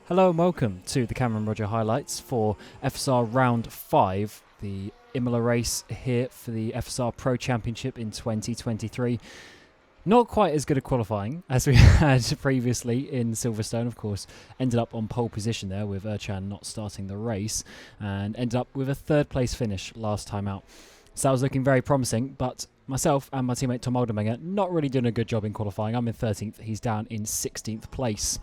Hello and welcome to the Cameron Roger highlights for FSR Round 5, the Imola race here for the FSR Pro Championship in 2023. Not quite as good a qualifying as we had previously in Silverstone, of course. Ended up on pole position there with Erchan not starting the race and ended up with a third place finish last time out. So that was looking very promising, but myself and my teammate Tom Aldermenger not really doing a good job in qualifying. I'm in 13th, he's down in 16th place.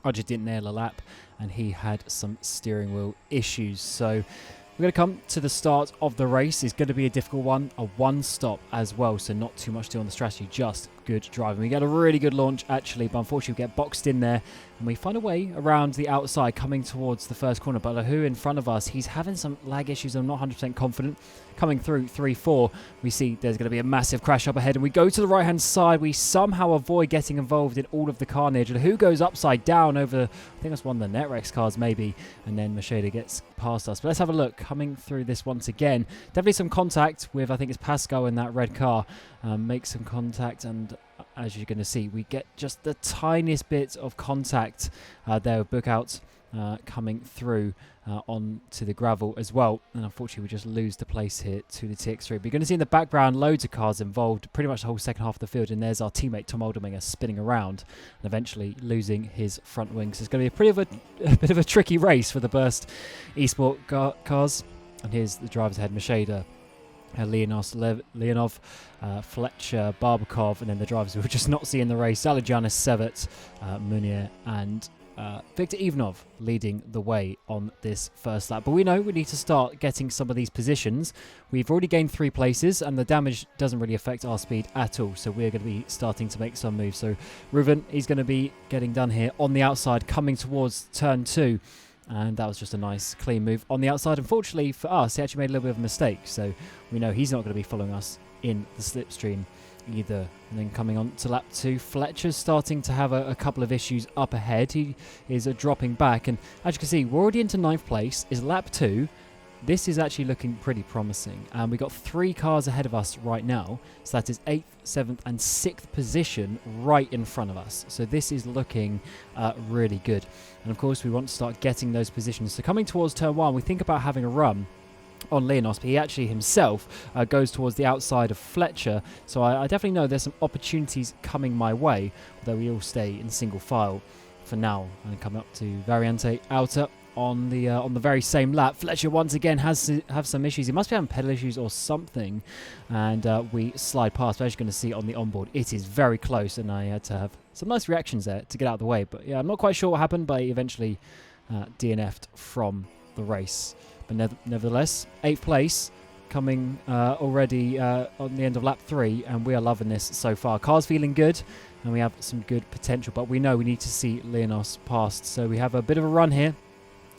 I just didn't nail a lap and he had some steering wheel issues. So we're going to come to the start of the race. It's going to be a difficult one, a one stop as well. So not too much to do on the strategy, just good driving. We get a really good launch actually, but unfortunately we get boxed in there and we find a way around the outside coming towards the first corner. But Lahu in front of us, he's having some lag issues. I'm not 100% confident. Coming through 3-4, we see there's going to be a massive crash up ahead and we go to the right hand side. We somehow avoid getting involved in all of the carnage. Lahu goes upside down over, I think that's one of the Netrex cars maybe, and then Macheda gets past us. But let's have a look. Coming through this once again, definitely some contact with, I think it's Pascal in that red car. Make some contact, and as you're going to see, we get just the tiniest bit of contact there with Bookouts coming through onto the gravel as well, and unfortunately we just lose the place here to the TX3. But you're going to see in the background loads of cars involved, pretty much the whole second half of the field, and there's our teammate Tom Aldermenger spinning around and eventually losing his front wings. So it's going to be a bit of a tricky race for the Burst Esport cars. And here's the drivers ahead: Macheda, Leonov, Fletcher, Barbakov, and then the drivers who we're just not seeing the race: Zalajanis, Sevet, Munier, and Victor Ivanov leading the way on this first lap. But we know we need to start getting some of these positions. We've already gained 3 places and the damage doesn't really affect our speed at all. So we're going to be starting to make some moves. So Ruven, he's going to be getting done here on the outside, coming towards turn 2. And that was just a nice clean move on the outside. Unfortunately for us, he actually made a little bit of a mistake. So we know he's not going to be following us in the slipstream either. And then coming on to lap 2, Fletcher's starting to have a couple of issues up ahead. He is dropping back, and as you can see, we're already into 9th place. Is lap 2. This is actually looking pretty promising, and we got 3 cars ahead of us right now. So that is 8th, 7th and 6th position right in front of us. So this is looking really good, and of course we want to start getting those positions. So coming towards turn 1, we think about having a run on Leonos, but he actually himself goes towards the outside of Fletcher. So I definitely know there's some opportunities coming my way, although we all stay in single file for now. And coming up to Variante outer on the very same lap. Fletcher once again has to have some issues. He must be having pedal issues or something, and we slide past. But as you're going to see on the onboard, it is very close, and I had to have some nice reactions there to get out of the way. But yeah, I'm not quite sure what happened, but he eventually DNF'd from the race. But nevertheless, 8th place, coming already on the end of lap 3, and we are loving this so far. Car's feeling good, and we have some good potential, but we know we need to see Leonos past. So we have a bit of a run here,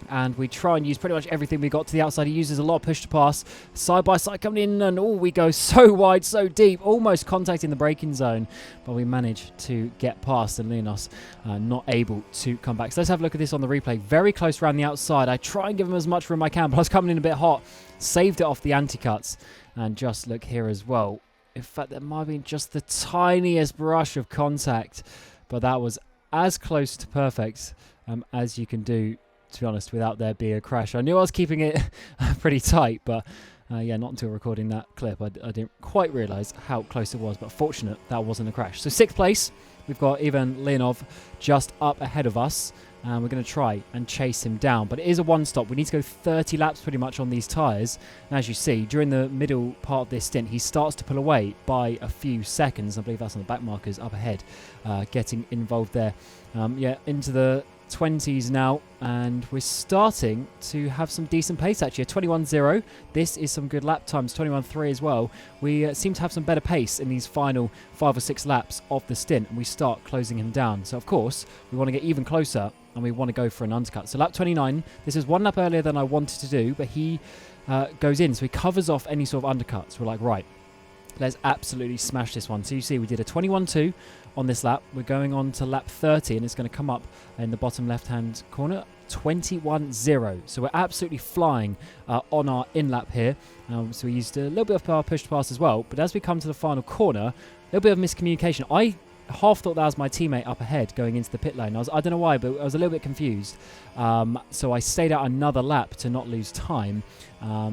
and we try and use pretty much everything we got to the outside. He uses a lot of push to pass, side by side coming in, and we go so wide, so deep, almost contacting the braking zone, but we manage to get past, and Leonos not able to come back. So let's have a look at this on the replay. Very close around the outside. I try and give him as much room I can, but I was coming in a bit hot. Saved it off the anti-cuts, and just look here as well. In fact, there might have been just the tiniest brush of contact, but that was as close to perfect as you can do, to be honest, without there being a crash. I knew I was keeping it pretty tight, but yeah, not until recording that clip I didn't quite realise how close it was, but fortunate that wasn't a crash. So 6th place, we've got Ivan Leonov just up ahead of us, and we're going to try and chase him down, but it is a one stop. We need to go 30 laps pretty much on these tyres, and as you see, during the middle part of this stint, he starts to pull away by a few seconds. I believe that's on the back markers up ahead, getting involved there. Yeah, into the 20s now, and we're starting to have some decent pace actually. 21.0, this is some good lap times. 21.3 as well. We seem to have some better pace in these final 5 or 6 laps of the stint, and we start closing him down. So of course we want to get even closer, and we want to go for an undercut. So lap 29, this is 1 lap earlier than I wanted to do, but he goes in, so he covers off any sort of undercuts. We're like, right, let's absolutely smash this one. So you see we did a 21.2 on this lap. We're going on to lap 30, and it's going to come up in the bottom left-hand corner, 21.0. So we're absolutely flying on our in-lap here. So we used a little bit of our push to pass as well, but as we come to the final corner, a little bit of miscommunication. I half thought that was my teammate up ahead going into the pit lane. I don't know why, but I was a little bit confused. So I stayed out another lap to not lose time.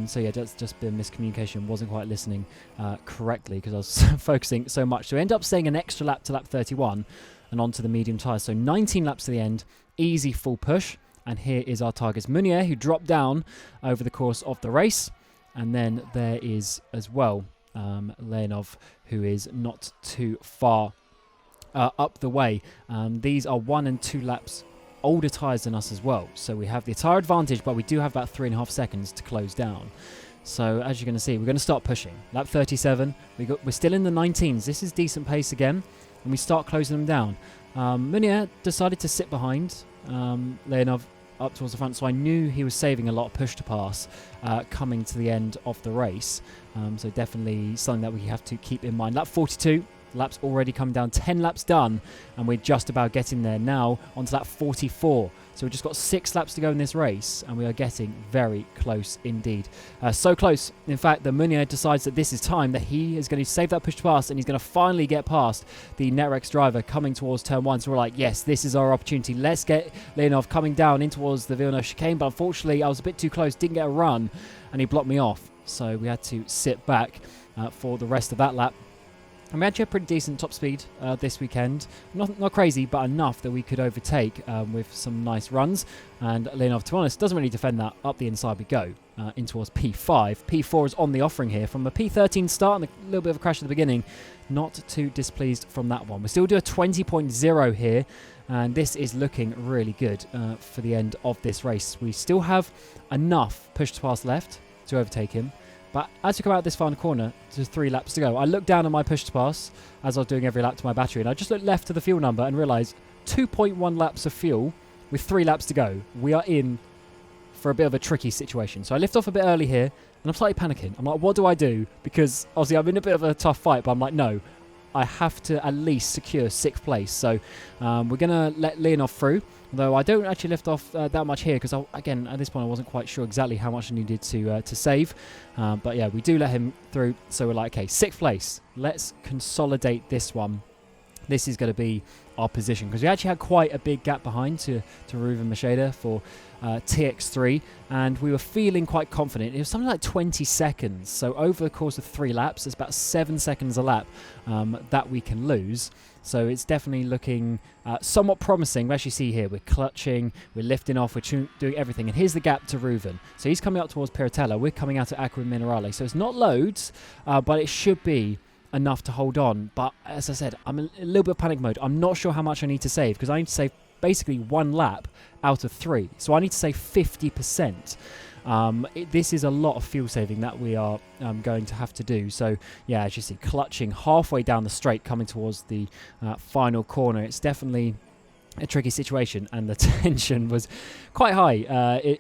So yeah, that's just been miscommunication. Wasn't quite listening correctly because I was focusing so much. So I ended up staying an extra lap to lap 31 and onto the medium tyres. So 19 laps to the end, easy full push. And here is our targets, Munier, who dropped down over the course of the race. And then there is as well Leonov, who is not too far up the way. These are 1 and 2 laps older tyres than us as well. So we have the tyre advantage, but we do have about 3.5 seconds to close down. So as you're going to see, we're going to start pushing. Lap 37, we're still in the 19s. This is decent pace again, and we start closing them down. Munier decided to sit behind Leonov up towards the front, so I knew he was saving a lot of push to pass coming to the end of the race. So definitely something that we have to keep in mind. Lap 42, laps already come down, 10 laps done, and we're just about getting there now onto lap 44. So we've just got 6 laps to go in this race, and we are getting very close indeed. So close, in fact, that Munier decides that this is time, that he is going to save that push to pass, and he's going to finally get past the Netrex driver coming towards turn 1. So we're like, yes, this is our opportunity. Let's get Leonov coming down in towards the Villeneuve chicane, but unfortunately I was a bit too close, didn't get a run, and he blocked me off. So we had to sit back for the rest of that lap. And we actually had pretty decent top speed this weekend. Not crazy, but enough that we could overtake with some nice runs. And Leonov, to be honest, doesn't really defend that. Up the inside we go in towards P5. P4 is on the offering here from a P13 start and a little bit of a crash at the beginning. Not too displeased from that one. We still do a 20.0 here. And this is looking really good for the end of this race. We still have enough push to pass left to overtake him. But as we come out this final corner, there's 3 laps to go. I looked down at my push to pass as I was doing every lap to my battery, and I just looked left to the fuel number and realised 2.1 laps of fuel with 3 laps to go. We are in for a bit of a tricky situation. So I lift off a bit early here, and I'm slightly panicking. I'm like, what do I do? Because obviously I'm in a bit of a tough fight, but I'm like, no, I have to at least secure 6th place. So we're going to let Leonov through. Though I don't actually lift off that much here because, again, at this point I wasn't quite sure exactly how much I needed to save. But yeah, we do let him through. So we're like, okay, 6th place. Let's consolidate this one. This is going to be our position because we actually had quite a big gap behind to Ruven Macheda for TX3, and we were feeling quite confident. It was something like 20 seconds. So over the course of 3 laps, it's about 7 seconds a lap that we can lose. So it's definitely looking somewhat promising. We actually see here we're clutching, we're lifting off, we're doing everything. And here's the gap to Ruven. So he's coming up towards Piratella. We're coming out to Aqua Minerale. So it's not loads, but it should be enough to hold on. But as I said, I'm in a little bit of panic mode. I'm not sure how much I need to save because I need to save basically 1 lap out of 3. So I need to save 50%. This is a lot of fuel saving that we are going to have to do. So yeah, as you see, clutching halfway down the straight coming towards the final corner. It's definitely a tricky situation, and the tension was quite high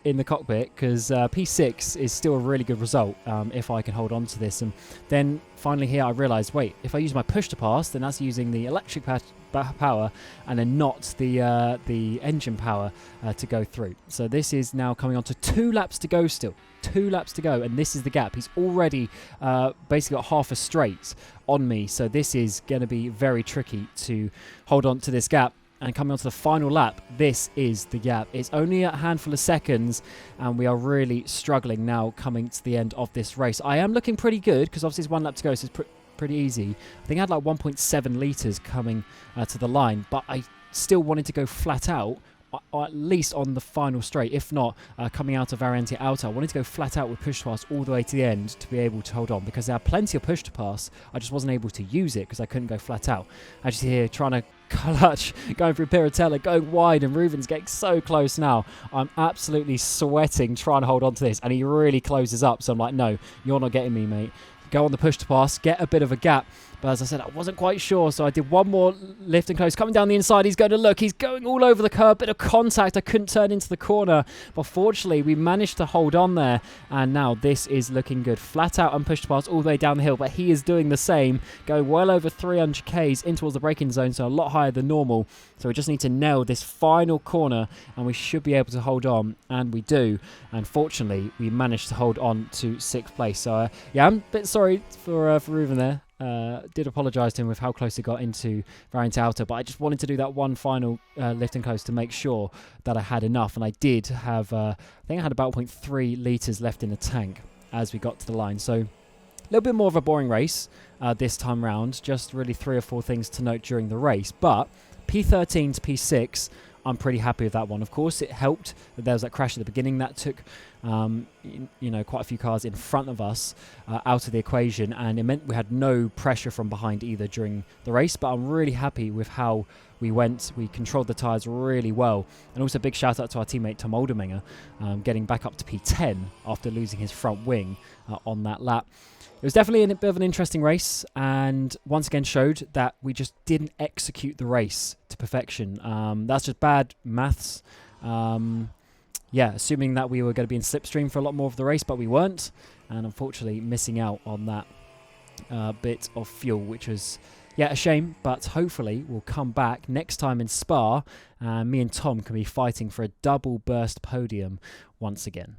in the cockpit because P6 is still a really good result if I can hold on to this. And then finally here I realised, wait, if I use my push to pass, then that's using the electric power and then not the engine power to go through. So this is now coming on to 2 laps to go still. 2 laps to go, and this is the gap. He's already basically got half a straight on me, so this is going to be very tricky to hold on to this gap. And coming on to the final lap, this is the gap. It's only a handful of seconds, and we are really struggling now coming to the end of this race. I am looking pretty good, because obviously it's 1 lap to go, so it's pretty easy. I think I had like 1.7 litres coming to the line, but I still wanted to go flat out, or at least on the final straight, if not coming out of Variante Auto. I wanted to go flat out with push to pass all the way to the end to be able to hold on, because there are plenty of push to pass. I just wasn't able to use it because I couldn't go flat out. As you see here, trying to clutch, going through Piratella, going wide, and Ruven's getting so close now. I'm absolutely sweating trying to hold on to this, and he really closes up. So I'm like, no, you're not getting me, mate. Go on the push to pass, get a bit of a gap. But as I said, I wasn't quite sure, so I did 1 more lift and close. Coming down the inside, he's going to look. He's going all over the curb. Bit of contact. I couldn't turn into the corner. But fortunately, we managed to hold on there. And now this is looking good. Flat out and push to pass all the way down the hill. But he is doing the same. Going well over 300 Ks in towards the braking zone, so a lot higher than normal. So we just need to nail this final corner, and we should be able to hold on. And we do. And fortunately, we managed to hold on to 6th place. So yeah, I'm a bit sorry for Ruven there. did apologise to him with how close he got into Variant Outer, but I just wanted to do that one final lift and coast to make sure that I had enough, and I did have, I think I had about 0.3 litres left in the tank as we got to the line. So a little bit more of a boring race this time round, just really 3 or 4 things to note during the race, but P13 to P6, I'm pretty happy with that one. Of course, it helped that there was that crash at the beginning that took, quite a few cars in front of us out of the equation, and it meant we had no pressure from behind either during the race. But I'm really happy with how we went. We controlled the tyres really well, and also big shout out to our teammate Tom Oldermenger, getting back up to P10 after losing his front wing on that lap. It was definitely a bit of an interesting race, and once again showed that we just didn't execute the race to perfection. That's just bad maths. Assuming that we were going to be in slipstream for a lot more of the race, but we weren't, and unfortunately missing out on that bit of fuel, which was a shame, but hopefully we'll come back next time in Spa, and me and Tom can be fighting for a double burst podium once again.